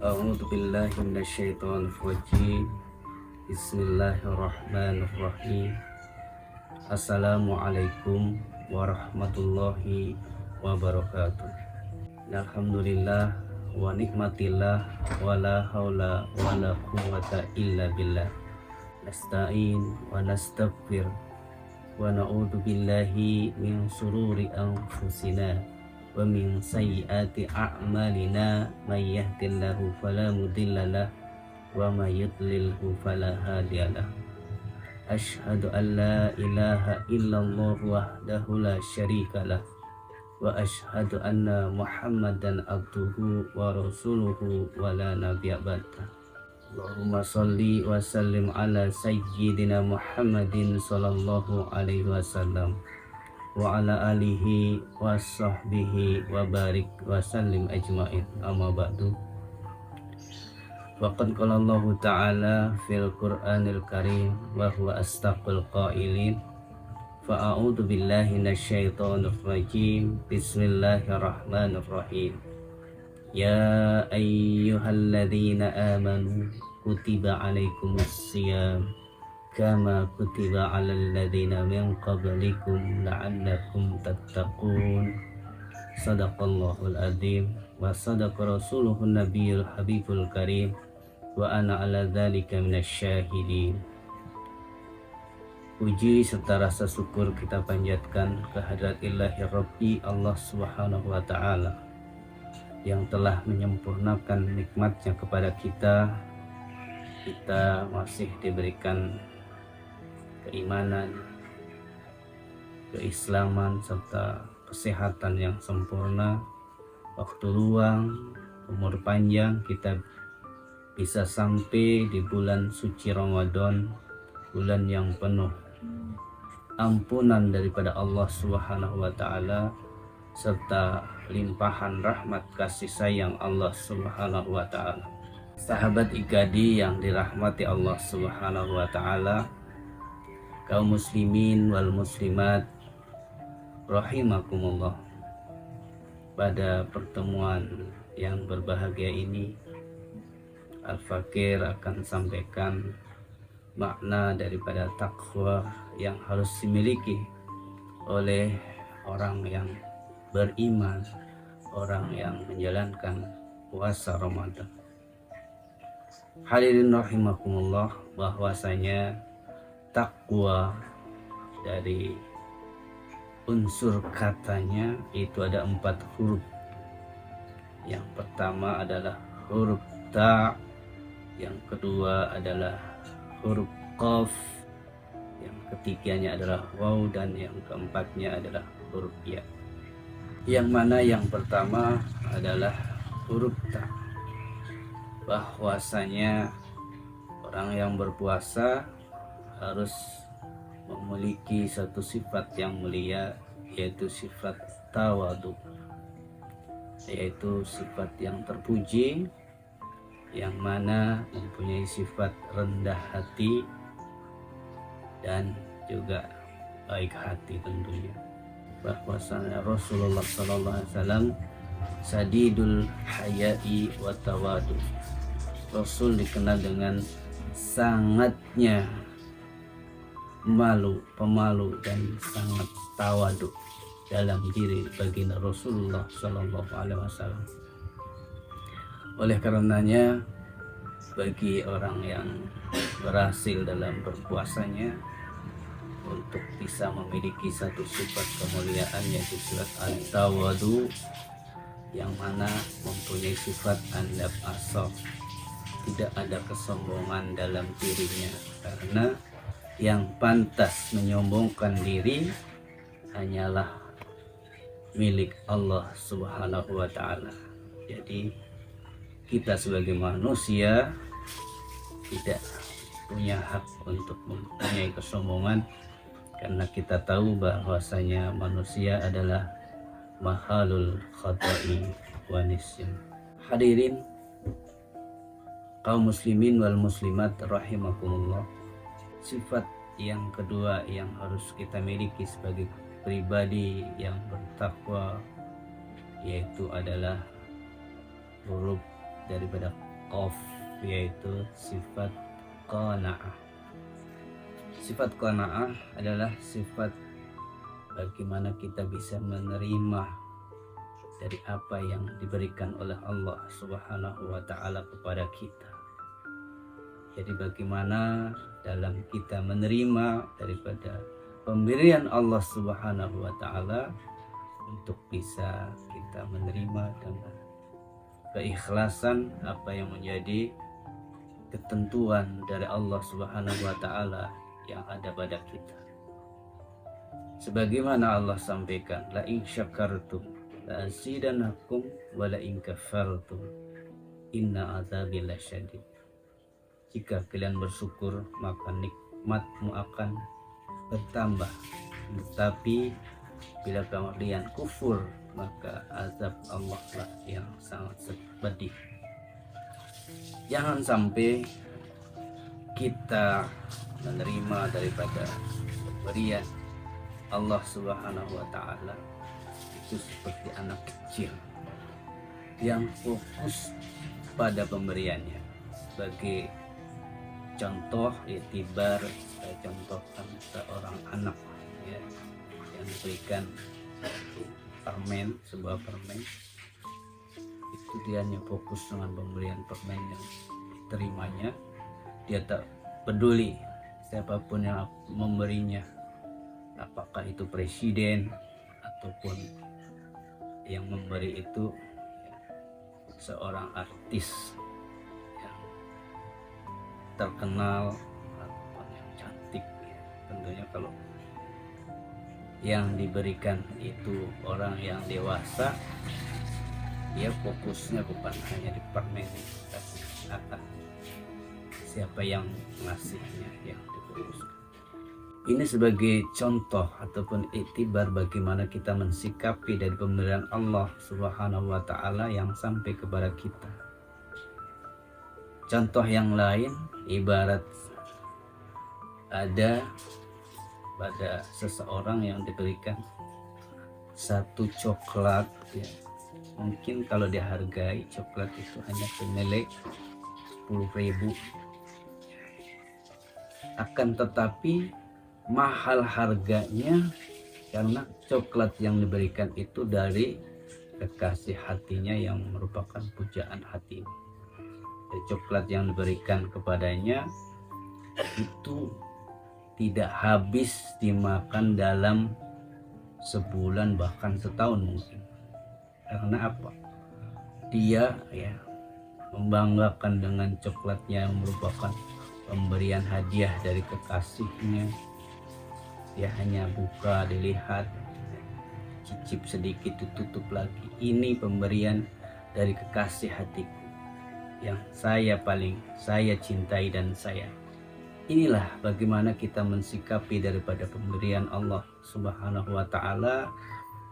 A'udzu billahi minasyaitonir rajim. Bismillahirrahmanirrahim. Assalamualaikum warahmatullahi wabarakatuh. Alhamdulillah wa nikmatillah wa la haula wa la quwwata illa billah. Nasta'in wa nastaghfir wa na'udzu billahi min sururi anfusina wa min sayyiati a'malina may yahdihillahu fala mudhillalah wa may yudlilhu fala hadiyalah. Asyhadu an la ilaha illallah wahdahu la syarikalah wa asyhadu anna Muhammadan abduhu wa rasuluhu wa la nabiyya ba'dah. Allahumma shalli wa sallim ala sayyidina Muhammadin sallallahu alaihi wasallam wa ala alihi wa sahbihi wa barik wa sallim ajma'in. Amma ba'du. Waqad qala Allah ta'ala fil Qur'anil Karim wa huwa astaqul qailin. Fa'a'udzu billahi minasyaitonir rajim. Bismillahirrahmanirrahim. Ya ayyuhalladzina amanu kutiba alaikumus shiyam kama kutiba alal ladzina min qablikum la'allakum tattaqun. Shadaqallahul azim wa sadaqa rasuluhun nabiyul habibul karim wa ana ala dzalika minasyahidin. Puji serta rasa syukur kita panjatkan kehadrat Ilahi Rabbi Allah Subhanahu wa taala yang telah menyempurnakan nikmatnya kepada kita. Kita masih diberikan keimanan, keislaman, serta kesehatan yang sempurna, waktu luang, umur panjang. Kita bisa sampai di bulan suci Ramadan, bulan yang penuh ampunan daripada Allah Subhanahu wa taala serta limpahan rahmat kasih sayang Allah Subhanahu wa taala. Sahabat Igadi yang dirahmati Allah Subhanahu wa taala, kaum muslimin wal muslimat rahimakumullah. Pada pertemuan yang berbahagia ini, Al-Fakir akan sampaikan makna daripada takwa yang harus dimiliki oleh orang yang beriman, orang yang menjalankan puasa Ramadan. Hadirin rahimakumullah, bahwasanya takwa dari unsur katanya itu ada 4 huruf. Yang pertama adalah huruf ta, yang kedua adalah huruf qaf, yang ketiganya adalah waw, dan yang keempatnya adalah huruf ya. Yang mana yang pertama adalah huruf ta, bahwasanya orang yang berpuasa harus memiliki satu sifat yang mulia, yaitu sifat tawadu, yaitu sifat yang terpuji, yang mana mempunyai sifat rendah hati dan juga baik hati tentunya. Bahwasanya Rasulullah sallallahu alaihi wasallam sadidul haya'i wa tawadu. Rasul dikenal dengan sangatnya malu, pemalu, dan sangat tawadu dalam diri baginda Rasulullah sallallahu alaihi wasallam. Oleh karenanya, bagi orang yang berhasil dalam berpuasanya untuk bisa memiliki satu sifat kemuliaan, yaitu sifat an-tawadu, yang mana mempunyai sifat an-nab asaf, tidak ada kesombongan dalam dirinya, karena yang pantas menyombongkan diri hanyalah milik Allah Subhanahu wa taala. Jadi kita sebagai manusia tidak punya hak untuk mempunyai kesombongan, karena kita tahu bahwasanya manusia adalah mahalul khata'i wa nisyan. Hadirin kaum muslimin wal muslimat rahimakumullah, sifat yang kedua yang harus kita miliki sebagai pribadi yang bertakwa, yaitu adalah huruf daripada Qaf, yaitu sifat qanaah. Sifat qanaah adalah sifat bagaimana kita bisa menerima dari apa yang diberikan oleh Allah Subhanahu wa taala kepada kita. Jadi bagaimana dalam kita menerima daripada pemberian Allah Subhanahu wa taala untuk bisa kita menerima dengan keikhlasan apa yang menjadi ketentuan dari Allah Subhanahu wa taala yang ada pada kita. Sebagaimana Allah sampaikan, la in syakartum la azidannakum wa la in kafartum inna azabi lasyadid. Jika kalian bersyukur maka nikmatmu akan bertambah, tetapi bila kalian kufur maka azab Allah lah yang sangat pedih. Jangan sampai kita menerima daripada pemberian Allah Subhanahu wa taala itu seperti anak kecil yang fokus pada pemberiannya. Sebagai contoh, itibar, saya contohkan seorang anak ya, yang diberikan permen, sebuah permen, itu dia hanya fokus dengan pemberian permen yang diterimanya. Dia tak peduli siapapun yang memberinya, apakah itu presiden ataupun yang memberi itu seorang artis yang terkenal ataupun yang cantik ya. Tentunya kalau yang diberikan itu orang yang dewasa, ya fokusnya bukan hanya di permen, tapi akan siapa yang ngasihnya yang difokuskan. Ini sebagai contoh ataupun iktibar bagaimana kita mensikapi dari pemberian Allah Subhanahu wa taala yang sampai kepada kita. Contoh yang lain, ibarat ada pada seseorang yang diberikan satu coklat ya. Mungkin kalau dihargai coklat itu hanya senilai 10.000, akan tetapi mahal harganya karena coklat yang diberikan itu dari kekasih hatinya yang merupakan pujaan hati. Jadi coklat yang diberikan kepadanya itu tidak habis dimakan dalam sebulan bahkan setahun mungkin. Karena apa? Dia ya membanggakan dengan coklatnya yang merupakan pemberian hadiah dari kekasihnya. Dia hanya buka, dilihat, cicip sedikit, ditutup lagi. Ini pemberian dari kekasih hatiku yang saya cintai dan sayang. Inilah bagaimana kita mensikapi daripada pemberian Allah Subhanahu wa taala,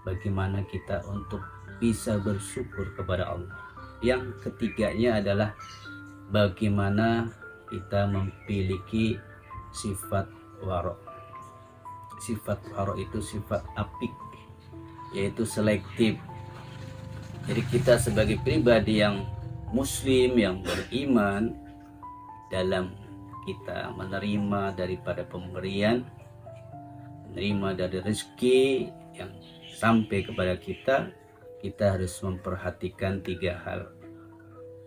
bagaimana kita untuk bisa bersyukur kepada Allah. Yang ketiganya adalah bagaimana kita memiliki sifat waro. Sifat waro itu sifat apik, yaitu selektif. Jadi kita sebagai pribadi yang muslim, yang beriman, dalam kita menerima daripada pemberian, menerima dari rezeki yang sampai kepada kita, kita harus memperhatikan 3 hal.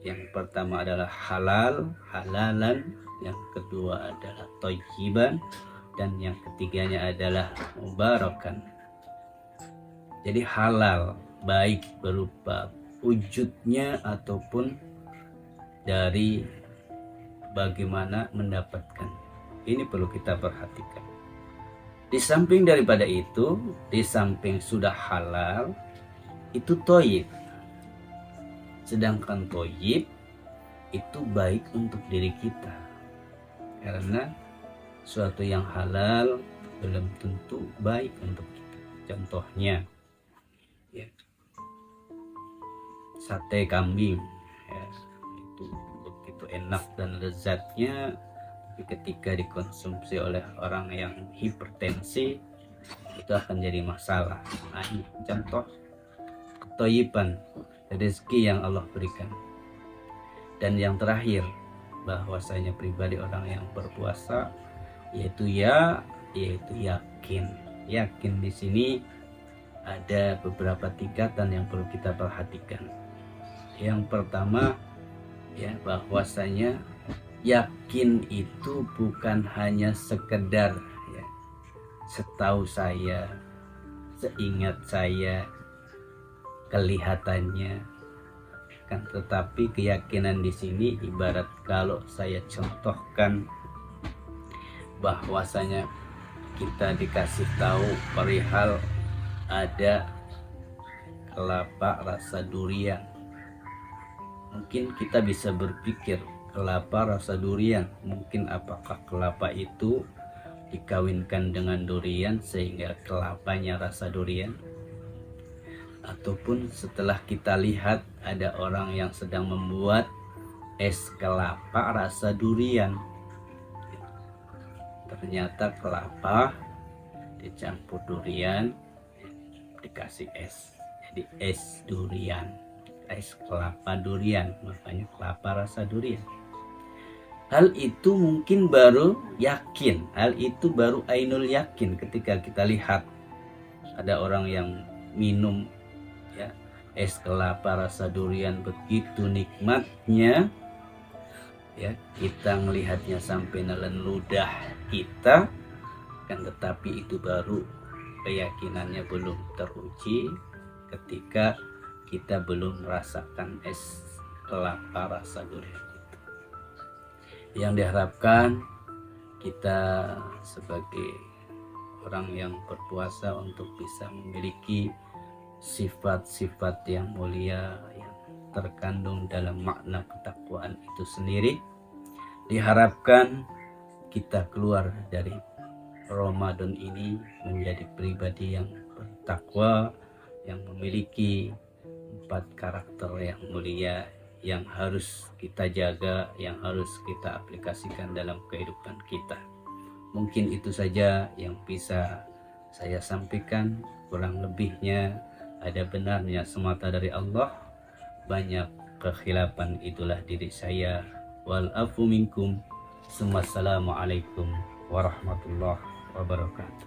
Yang pertama adalah halalan, yang kedua adalah thayyiban, dan yang ketiganya adalah mubarakan. Jadi halal, baik berupa wujudnya ataupun dari bagaimana mendapatkan. Ini perlu kita perhatikan. Di samping daripada itu, di samping sudah halal, itu thayyib. Sedangkan thayyib itu baik untuk diri kita. Karena suatu yang halal belum tentu baik untuk kita. Contohnya ya, sate kambing ya, itu begitu enak dan lezatnya, tapi ketika dikonsumsi oleh orang yang hipertensi itu akan jadi masalah. Nah, ini contoh kethayyiban rezeki yang Allah berikan. Dan yang terakhir, bahwasanya pribadi orang yang berpuasa yaitu yakin. Yakin di sini ada beberapa tingkatan yang perlu kita perhatikan. Yang pertama bahwasanya yakin itu bukan hanya sekedar setahu saya, seingat saya, kelihatannya kan, tetapi keyakinan di sini ibarat kalau saya contohkan bahwasanya kita dikasih tahu perihal ada kelapa rasa durian. Mungkin kita bisa berpikir kelapa rasa durian, mungkin apakah kelapa itu dikawinkan dengan durian sehingga kelapanya rasa durian? Ataupun setelah kita lihat ada orang yang sedang membuat es kelapa rasa durian, ternyata kelapa dicampur durian dikasih es, jadi es durian, es kelapa durian, makanya kelapa rasa durian. Hal itu mungkin baru yakin, hal itu baru ainul yakin ketika kita lihat ada orang yang minum es kelapa rasa durian begitu nikmatnya, kita melihatnya sampai nelen ludah kita kan, tetapi itu baru keyakinannya belum teruji ketika kita belum merasakan es kelapa rasa durian itu. Yang diharapkan kita sebagai orang yang berpuasa untuk bisa memiliki sifat-sifat yang mulia yang terkandung dalam makna ketakwaan itu sendiri. Diharapkan kita keluar dari Ramadan ini menjadi pribadi yang bertakwa, yang memiliki 4 karakter yang mulia yang harus kita jaga, yang harus kita aplikasikan dalam kehidupan kita. Mungkin itu saja yang bisa saya sampaikan, kurang lebihnya ada benarnya semata dari Allah, banyak kekhilafan itulah diri saya. Wal afu minkum. Assalamualaikum warahmatullahi wabarakatuh.